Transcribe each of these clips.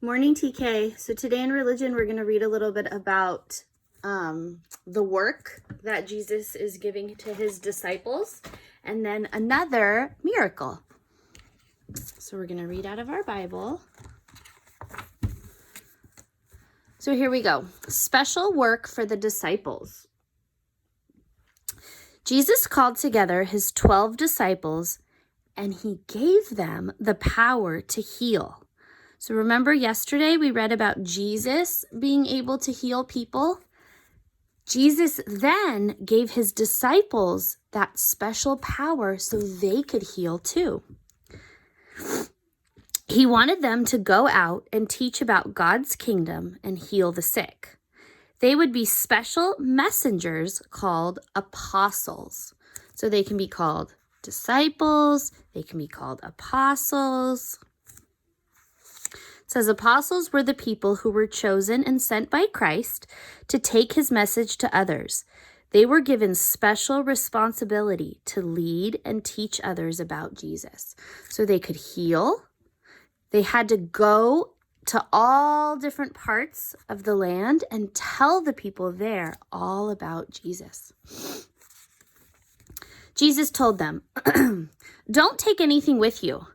Morning, TK. So today in religion, we're going to read a little bit about the work that Jesus is giving to his disciples, and then another miracle. So we're going to read out of our Bible. So here we go. Special work for the disciples. Jesus called together his 12 disciples, and he gave them the power to heal. So remember yesterday we read about Jesus being able to heal people? Jesus then gave his disciples that special power so they could heal too. He wanted them to go out and teach about God's kingdom and heal the sick. They would be special messengers called apostles. So they can be called disciples, they can be called apostles. It says apostles were the people who were chosen and sent by Christ to take his message to others. They were given special responsibility to lead and teach others about Jesus. So they could heal. They had to go to all different parts of the land and tell the people there all about Jesus. Jesus told them, don't take anything with you.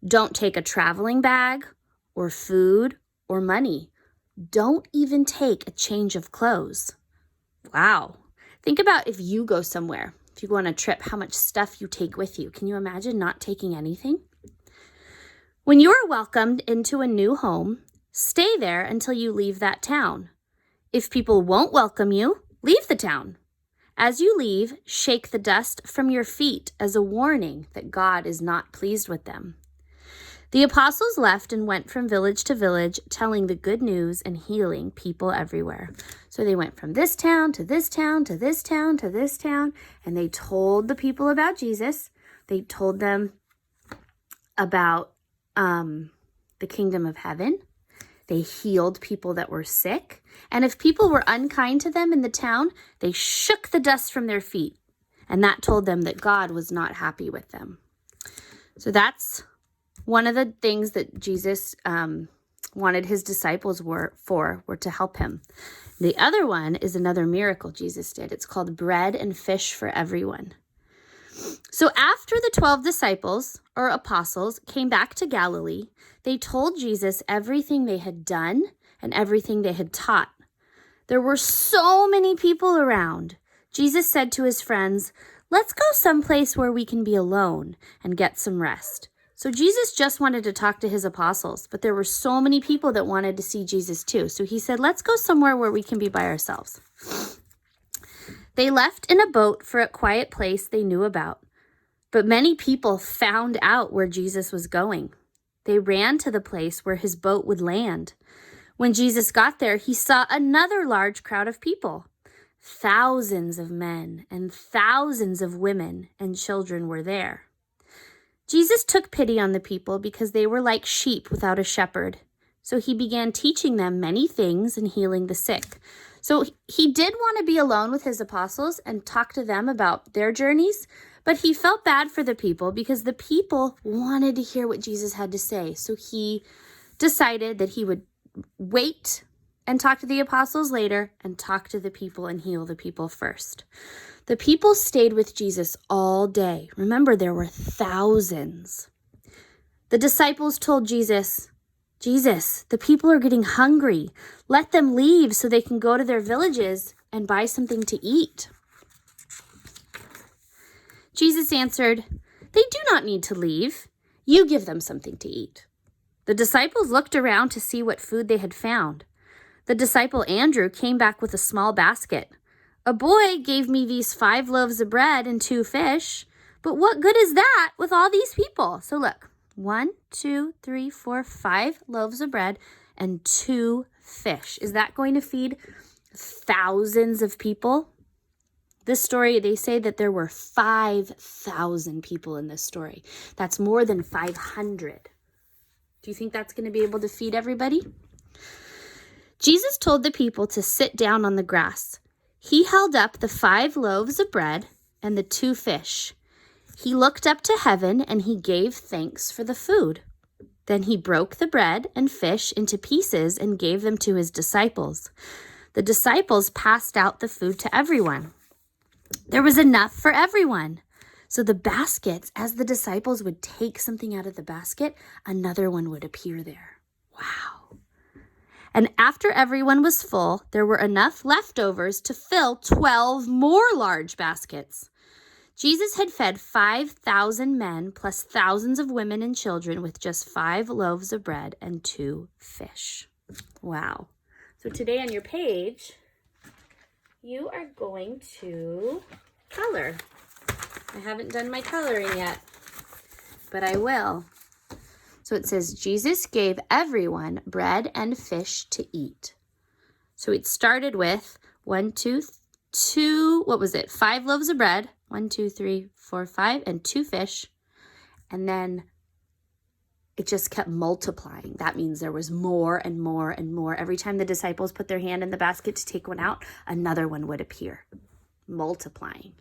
Don't take a traveling bag or food or money. Don't even take a change of clothes. Wow. Think about if you go somewhere, if you go on a trip, how much stuff you take with you. Can you imagine not taking anything? When you are welcomed into a new home, stay there until you leave that town. If people won't welcome you, leave the town. As you leave, shake the dust from your feet as a warning that God is not pleased with them. The apostles left and went from village to village, telling the good news and healing people everywhere. So they went from this town to this town to this town to this town, and they told the people about Jesus. They told them about the kingdom of heaven. They healed people that were sick. And if people were unkind to them in the town, they shook the dust from their feet. And that told them that God was not happy with them. So that's one of the things that Jesus wanted his disciples were to help him. The other one is another miracle Jesus did. It's called bread and fish for everyone. So after the 12 disciples or apostles came back to Galilee, they told Jesus everything they had done and everything they had taught. There were so many people around. Jesus said to his friends, "Let's go someplace where we can be alone and get some rest." So Jesus just wanted to talk to his apostles, but there were so many people that wanted to see Jesus too. So he said, let's go somewhere where we can be by ourselves. They left in a boat for a quiet place they knew about, but many people found out where Jesus was going. They ran to the place where his boat would land. When Jesus got there, he saw another large crowd of people. Thousands of men and thousands of women and children were there. Jesus took pity on the people because they were like sheep without a shepherd. So he began teaching them many things and healing the sick. So he did want to be alone with his apostles and talk to them about their journeys, but he felt bad for the people because the people wanted to hear what Jesus had to say. So he decided that he would wait and talk to the apostles later and talk to the people and heal the people first. The people stayed with Jesus all day. Remember, there were thousands. The disciples told Jesus, the people are getting hungry. Let them leave so they can go to their villages and buy something to eat. Jesus answered, they do not need to leave. You give them something to eat. The disciples looked around to see what food they had found. The disciple Andrew came back with a small basket. A boy gave me these 5 loaves of bread and 2 fish, but what good is that with all these people? So look, 1, 2, 3, 4, 5 loaves of bread and 2 fish. Is that going to feed thousands of people? This story, they say that there were 5,000 people in this story. That's more than 500. Do you think that's going to be able to feed everybody? Jesus told the people to sit down on the grass. He held up the 5 loaves of bread and the 2 fish. He looked up to heaven and he gave thanks for the food. Then he broke the bread and fish into pieces and gave them to his disciples. The disciples passed out the food to everyone. There was enough for everyone. So the baskets, as the disciples would take something out of the basket, another one would appear there. Wow. And after everyone was full, there were enough leftovers to fill 12 more large baskets. Jesus had fed 5,000 men plus thousands of women and children with just 5 loaves of bread and 2 fish. Wow. So today on your page, you are going to color. I haven't done my coloring yet, but I will. So it says, Jesus gave everyone bread and fish to eat. So it started with 5 loaves of bread, 1, 2, 3, 4, 5, and 2 fish. And then it just kept multiplying. That means there was more and more and more. Every time the disciples put their hand in the basket to take one out, another one would appear, multiplying.